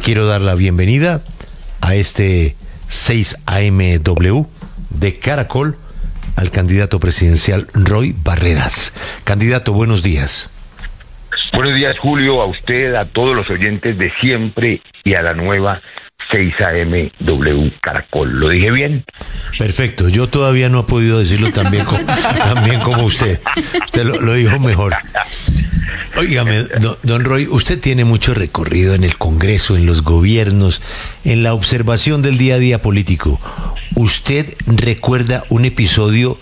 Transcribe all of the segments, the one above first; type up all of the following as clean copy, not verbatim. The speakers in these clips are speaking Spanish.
quiero dar la bienvenida a este 6 AMW de Caracol al candidato presidencial Roy Barreras. Candidato, buenos días. Buenos días, Julio, a usted, a todos los oyentes de siempre y a la nueva 6 AMW Caracol. ¿Lo dije bien? Perfecto, yo todavía no he podido decirlo tan bien como usted. Usted lo dijo mejor. Óigame, don Roy, usted tiene mucho recorrido en el Congreso, en los gobiernos, en la observación del día a día político. ¿Usted recuerda un episodio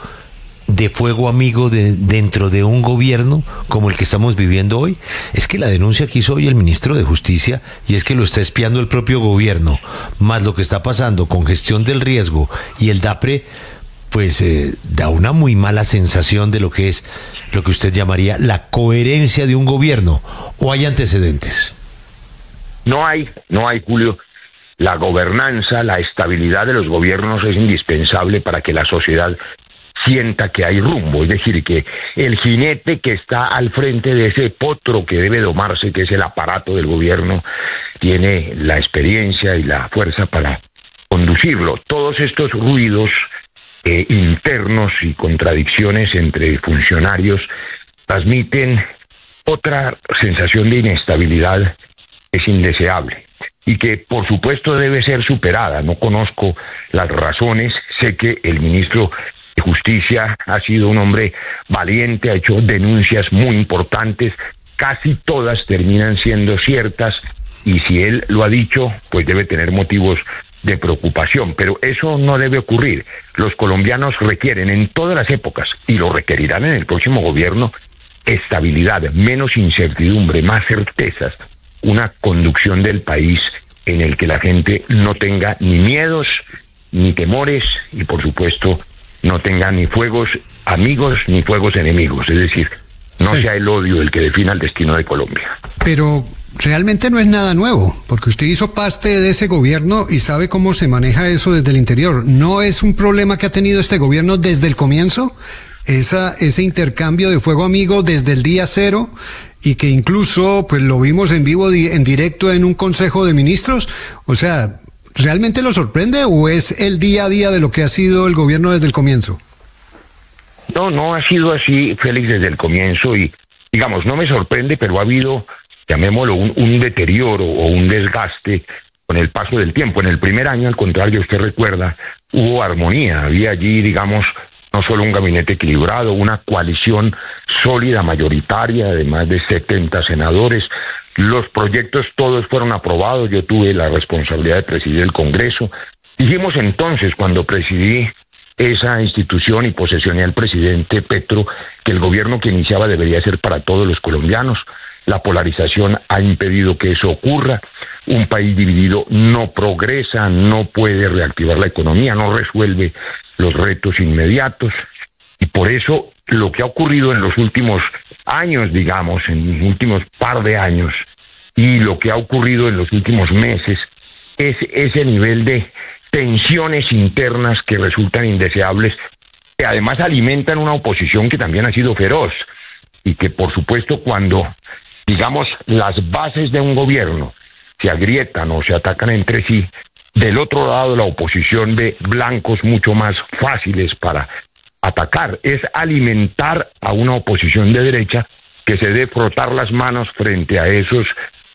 de fuego amigo dentro de un gobierno como el que estamos viviendo hoy? Es que la denuncia que hizo hoy el ministro de Justicia, y es que lo está espiando el propio gobierno, más lo que está pasando con gestión del riesgo y el DAPRE, pues da una muy mala sensación de lo que es lo que usted llamaría la coherencia de un gobierno. ¿O hay antecedentes? No hay, Julio. La gobernanza, la estabilidad de los gobiernos es indispensable para que la sociedad sienta que hay rumbo, es decir, que el jinete que está al frente de ese potro que debe domarse, que es el aparato del gobierno, tiene la experiencia y la fuerza para conducirlo. Todos estos ruidos internos y contradicciones entre funcionarios transmiten otra sensación de inestabilidad que es indeseable y que por supuesto debe ser superada. No conozco las razones, sé que el ministro de Justicia ha sido un hombre valiente, ha hecho denuncias muy importantes, casi todas terminan siendo ciertas, y si él lo ha dicho, pues debe tener motivos de preocupación, pero eso no debe ocurrir. Los colombianos requieren en todas las épocas, y lo requerirán en el próximo gobierno, estabilidad, menos incertidumbre, más certezas, una conducción del país en el que la gente no tenga ni miedos, ni temores, y por supuesto no tenga ni fuegos amigos ni fuegos enemigos, es decir, no sea el odio el que defina el destino de Colombia. Pero realmente no es nada nuevo, porque usted hizo parte de ese gobierno y sabe cómo se maneja eso desde el interior. ¿No es un problema que ha tenido este gobierno desde el comienzo? Ese intercambio de fuego amigo desde el día cero, y que incluso pues lo vimos en vivo, en directo en un consejo de ministros. O sea, ¿realmente lo sorprende o es el día a día de lo que ha sido el gobierno desde el comienzo? No ha sido así, Félix, desde el comienzo, y digamos, no me sorprende, pero ha habido, llamémoslo, un deterioro o un desgaste con el paso del tiempo. En el primer año, al contrario, usted recuerda, hubo armonía, había allí, digamos, no solo un gabinete equilibrado, una coalición sólida, mayoritaria, de más de 70 senadores. Los proyectos todos fueron aprobados, yo tuve la responsabilidad de presidir el Congreso. Dijimos entonces, cuando presidí esa institución y posesioné al presidente Petro, que el gobierno que iniciaba debería ser para todos los colombianos. La polarización ha impedido que eso ocurra. Un país dividido no progresa, no puede reactivar la economía, no resuelve los retos inmediatos. Y por eso lo que ha ocurrido en los últimos años, digamos, en los últimos par de años, y lo que ha ocurrido en los últimos meses, es ese nivel de tensiones internas que resultan indeseables, que además alimentan una oposición que también ha sido feroz, y que por supuesto cuando, digamos, las bases de un gobierno se agrietan o se atacan entre sí, del otro lado la oposición ve blancos mucho más fáciles para atacar. Es alimentar a una oposición de derecha que se debe frotar las manos frente a esos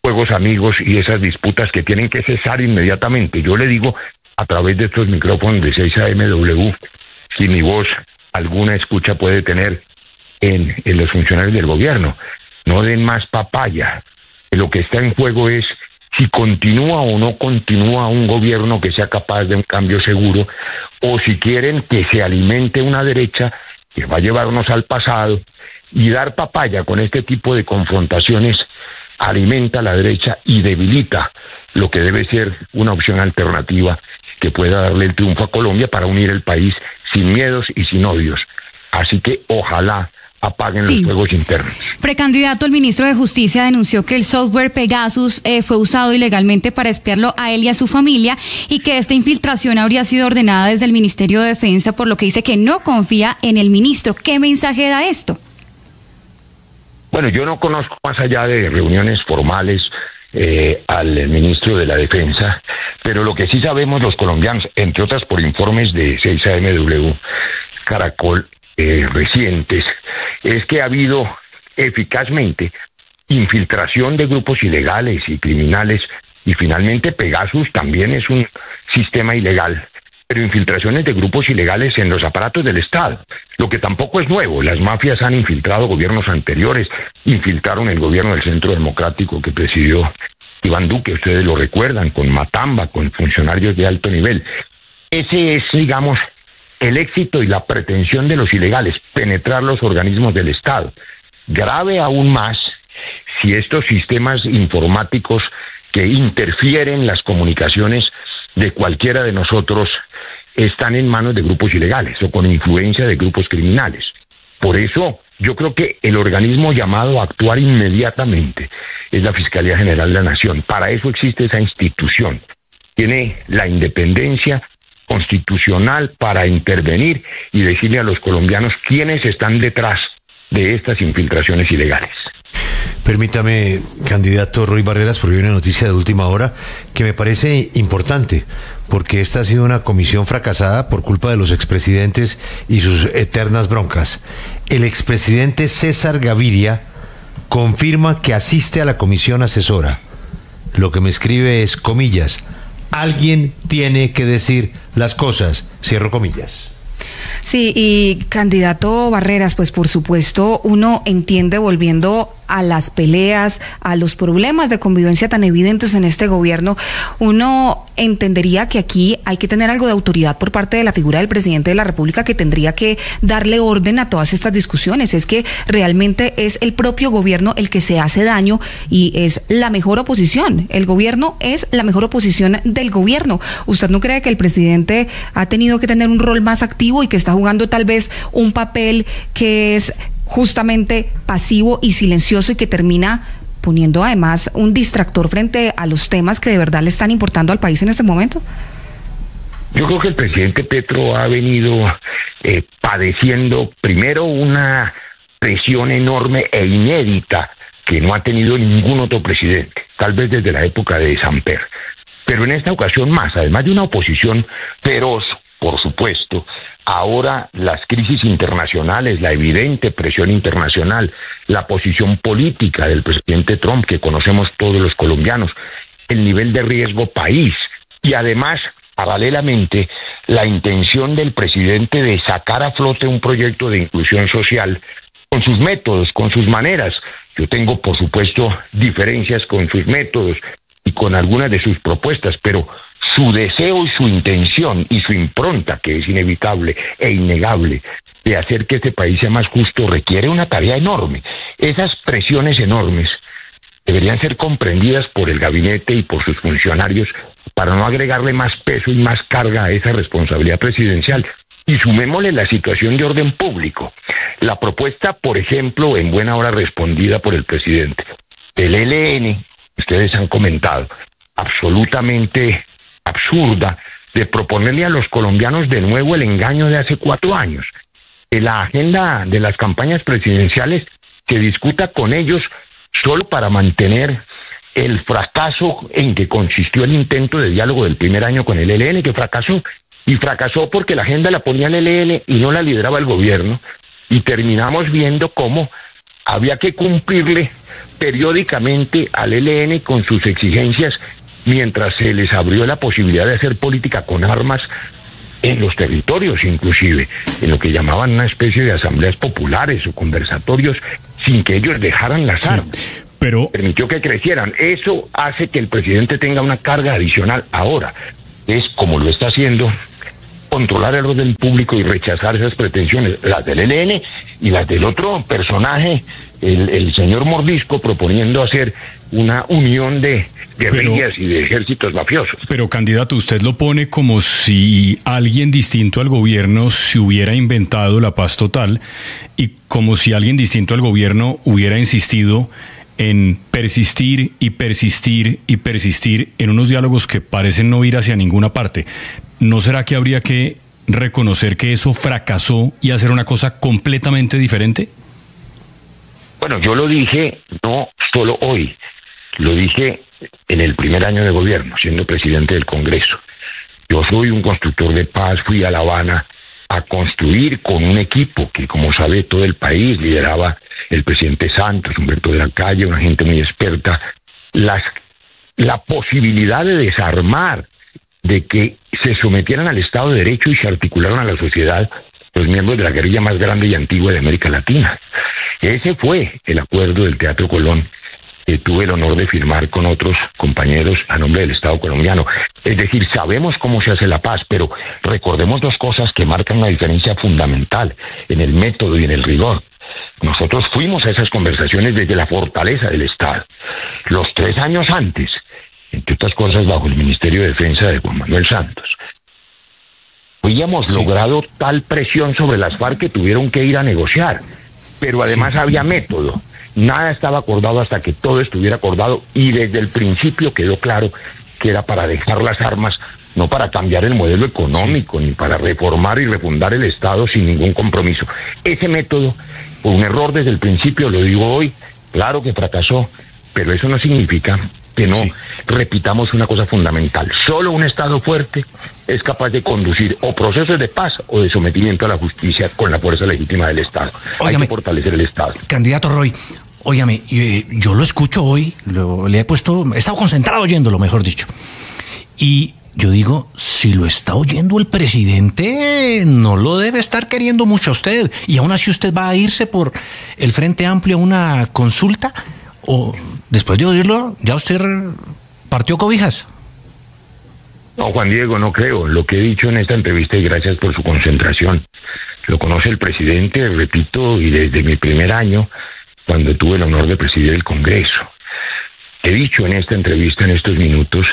juegos amigos y esas disputas que tienen que cesar inmediatamente. Yo le digo a través de estos micrófonos de 6 AMW, si mi voz alguna escucha puede tener en los funcionarios del gobierno, no den más papaya. Lo que está en juego es si continúa o no continúa un gobierno que sea capaz de un cambio seguro, o si quieren que se alimente una derecha que va a llevarnos al pasado, y dar papaya con este tipo de confrontaciones alimenta a la derecha y debilita lo que debe ser una opción alternativa que pueda darle el triunfo a Colombia para unir el país sin miedos y sin odios. Así que ojalá apaguen los fuegos internos. Precandidato, el ministro de Justicia denunció que el software Pegasus fue usado ilegalmente para espiarlo a él y a su familia, y que esta infiltración habría sido ordenada desde el Ministerio de Defensa, por lo que dice que no confía en el ministro. ¿Qué mensaje da esto? Bueno, yo no conozco más allá de reuniones formales al ministro de la Defensa, pero lo que sí sabemos los colombianos, entre otras por informes de 6AMW, Caracol, recientes, es que ha habido eficazmente infiltración de grupos ilegales y criminales, y finalmente Pegasus también es un sistema ilegal, pero infiltraciones de grupos ilegales en los aparatos del Estado, lo que tampoco es nuevo. Las mafias han infiltrado gobiernos anteriores, infiltraron el gobierno del Centro Democrático que presidió Iván Duque, ustedes lo recuerdan, con Matamba, con funcionarios de alto nivel. Ese es, digamos, el éxito y la pretensión de los ilegales, penetrar los organismos del Estado. Grave aún más si estos sistemas informáticos que interfieren las comunicaciones de cualquiera de nosotros están en manos de grupos ilegales o con influencia de grupos criminales. Por eso, yo creo que el organismo llamado a actuar inmediatamente es la Fiscalía General de la Nación. Para eso existe esa institución. Tiene la independencia constitucional para intervenir y decirle a los colombianos quiénes están detrás de estas infiltraciones ilegales. Permítame, candidato Roy Barreras, porque hay una noticia de última hora que me parece importante, porque esta ha sido una comisión fracasada por culpa de los expresidentes y sus eternas broncas. El expresidente César Gaviria confirma que asiste a la comisión asesora. Lo que me escribe es, comillas, alguien tiene que decir las cosas, cierro comillas. Sí, y candidato Barreras, pues por supuesto uno entiende, volviendo a las peleas, a los problemas de convivencia tan evidentes en este gobierno, uno entendería que aquí hay que tener algo de autoridad por parte de la figura del presidente de la República, que tendría que darle orden a todas estas discusiones. Es que realmente es el propio gobierno el que se hace daño y es la mejor oposición. El gobierno es la mejor oposición del gobierno. ¿Usted no cree que el presidente ha tenido que tener un rol más activo y que está jugando tal vez un papel que es justamente pasivo y silencioso y que termina poniendo además un distractor frente a los temas que de verdad le están importando al país en este momento? Yo creo que el presidente Petro ha venido padeciendo primero una presión enorme e inédita que no ha tenido ningún otro presidente, tal vez desde la época de Samper, pero en esta ocasión más, además de una oposición feroz, por supuesto. Ahora las crisis internacionales, la evidente presión internacional, la posición política del presidente Trump, que conocemos todos los colombianos, el nivel de riesgo país y además, paralelamente, la intención del presidente de sacar a flote un proyecto de inclusión social con sus métodos, con sus maneras. Yo tengo, por supuesto, diferencias con sus métodos y con algunas de sus propuestas, pero su deseo y su intención y su impronta, que es inevitable e innegable, de hacer que este país sea más justo, requiere una tarea enorme. Esas presiones enormes deberían ser comprendidas por el gabinete y por sus funcionarios para no agregarle más peso y más carga a esa responsabilidad presidencial. Y sumémosle la situación de orden público. La propuesta, por ejemplo, en buena hora respondida por el presidente, del ELN, ustedes han comentado, absolutamente absurda, de proponerle a los colombianos de nuevo el engaño de hace 4 años. Que la agenda de las campañas presidenciales se discuta con ellos solo para mantener el fracaso en que consistió el intento de diálogo del primer año con el ELN, que fracasó. Y fracasó porque la agenda la ponía el ELN y no la lideraba el gobierno. Y terminamos viendo cómo había que cumplirle periódicamente al ELN con sus exigencias, mientras se les abrió la posibilidad de hacer política con armas en los territorios, inclusive, en lo que llamaban una especie de asambleas populares o conversatorios, sin que ellos dejaran las armas. Pero permitió que crecieran. Eso hace que el presidente tenga una carga adicional ahora. Es, como lo está haciendo, controlar el orden público y rechazar esas pretensiones, las del ELN y las del otro personaje, el señor Mordisco, proponiendo hacer una unión de guerrillas y de ejércitos mafiosos. Pero, candidato, usted lo pone como si alguien distinto al gobierno se hubiera inventado la paz total y como si alguien distinto al gobierno hubiera insistido en persistir y persistir y persistir en unos diálogos que parecen no ir hacia ninguna parte. ¿No será que habría que reconocer que eso fracasó y hacer una cosa completamente diferente? Bueno, yo lo dije no solo hoy, lo dije en el primer año de gobierno, siendo presidente del Congreso. Yo soy un constructor de paz, fui a La Habana a construir con un equipo que, como sabe todo el país, lideraba el presidente Santos, Humberto de la Calle, una gente muy experta, la posibilidad de desarmar, de que se sometieran al Estado de Derecho y se articularan a la sociedad los miembros de la guerrilla más grande y antigua de América Latina. Ese fue el acuerdo del Teatro Colón, que tuve el honor de firmar con otros compañeros a nombre del Estado colombiano. Es decir, sabemos cómo se hace la paz, pero recordemos dos cosas que marcan una diferencia fundamental en el método y en el rigor. Nosotros fuimos a esas conversaciones desde la fortaleza del Estado. Los 3 años antes, entre otras cosas bajo el Ministerio de Defensa de Juan Manuel Santos, habíamos logrado tal presión sobre las FARC que tuvieron que ir a negociar, pero además había método. Nada estaba acordado hasta que todo estuviera acordado, y desde el principio quedó claro que era para dejar las armas, no para cambiar el modelo económico, ni para reformar y refundar el Estado sin ningún compromiso. Ese método, por un error desde el principio, lo digo hoy, claro que fracasó, pero eso no significa que no repitamos una cosa fundamental. Solo un Estado fuerte es capaz de conducir o procesos de paz o de sometimiento a la justicia con la fuerza legítima del Estado. Óigame, hay que fortalecer el Estado. Candidato Roy, óigame, yo lo escucho hoy, he estado concentrado oyéndolo, mejor dicho. Y yo digo, si lo está oyendo el presidente, no lo debe estar queriendo mucho a usted. Y aún así usted va a irse por el Frente Amplio a una consulta, o después de oírlo, ya usted partió cobijas. No, Juan Diego, no creo. Lo que he dicho en esta entrevista, y gracias por su concentración, lo conoce el presidente, repito, y desde mi primer año, cuando tuve el honor de presidir el Congreso. He dicho en esta entrevista, en estos minutos,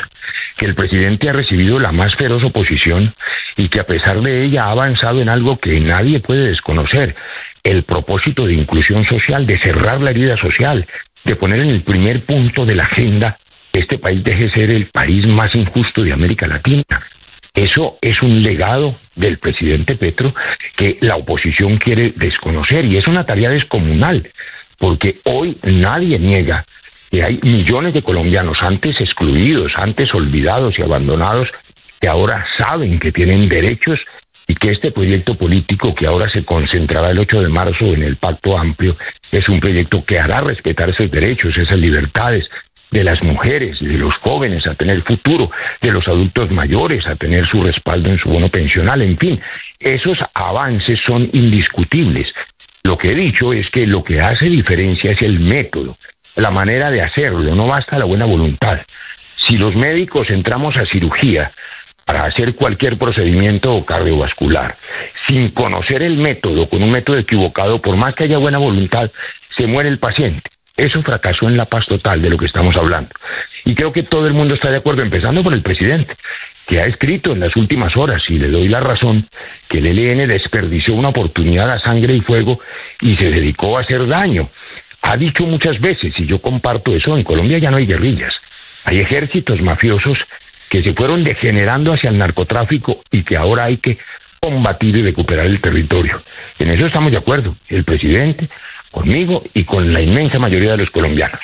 que el presidente ha recibido la más feroz oposición y que a pesar de ella ha avanzado en algo que nadie puede desconocer: el propósito de inclusión social, de cerrar la herida social, de poner en el primer punto de la agenda que este país deje de ser el país más injusto de América Latina. Eso es un legado del presidente Petro que la oposición quiere desconocer, y es una tarea descomunal, porque hoy nadie niega que hay millones de colombianos antes excluidos, antes olvidados y abandonados, que ahora saben que tienen derechos, y que este proyecto político que ahora se concentrará el 8 de marzo en el Pacto Amplio es un proyecto que hará respetar esos derechos, esas libertades de las mujeres y de los jóvenes a tener futuro, de los adultos mayores a tener su respaldo en su bono pensional. En fin, esos avances son indiscutibles. Lo que he dicho es que lo que hace diferencia es el método, la manera de hacerlo. No basta la buena voluntad. Si los médicos entramos a cirugía para hacer cualquier procedimiento cardiovascular sin conocer el método, con un método equivocado, por más que haya buena voluntad, se muere el paciente. Eso fracasó en la paz total de lo que estamos hablando. Y creo que todo el mundo está de acuerdo, empezando por el presidente, que ha escrito en las últimas horas, y le doy la razón, que el ELN desperdició una oportunidad a sangre y fuego y se dedicó a hacer daño. Ha dicho muchas veces, y yo comparto eso, en Colombia ya no hay guerrillas, hay ejércitos mafiosos que se fueron degenerando hacia el narcotráfico y que ahora hay que combatir y recuperar el territorio. En eso estamos de acuerdo, el presidente, conmigo y con la inmensa mayoría de los colombianos.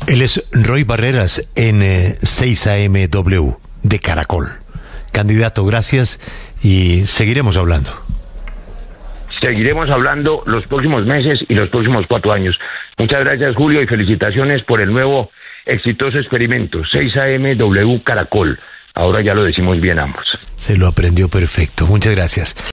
Él es Roy Barreras en 6AMW de Caracol. Candidato, gracias, y seguiremos hablando. Seguiremos hablando los próximos meses y los próximos 4 años. Muchas gracias, Julio, y felicitaciones por el nuevo exitoso experimento, 6AMW Caracol. Ahora ya lo decimos bien ambos. Se lo aprendió perfecto. Muchas gracias.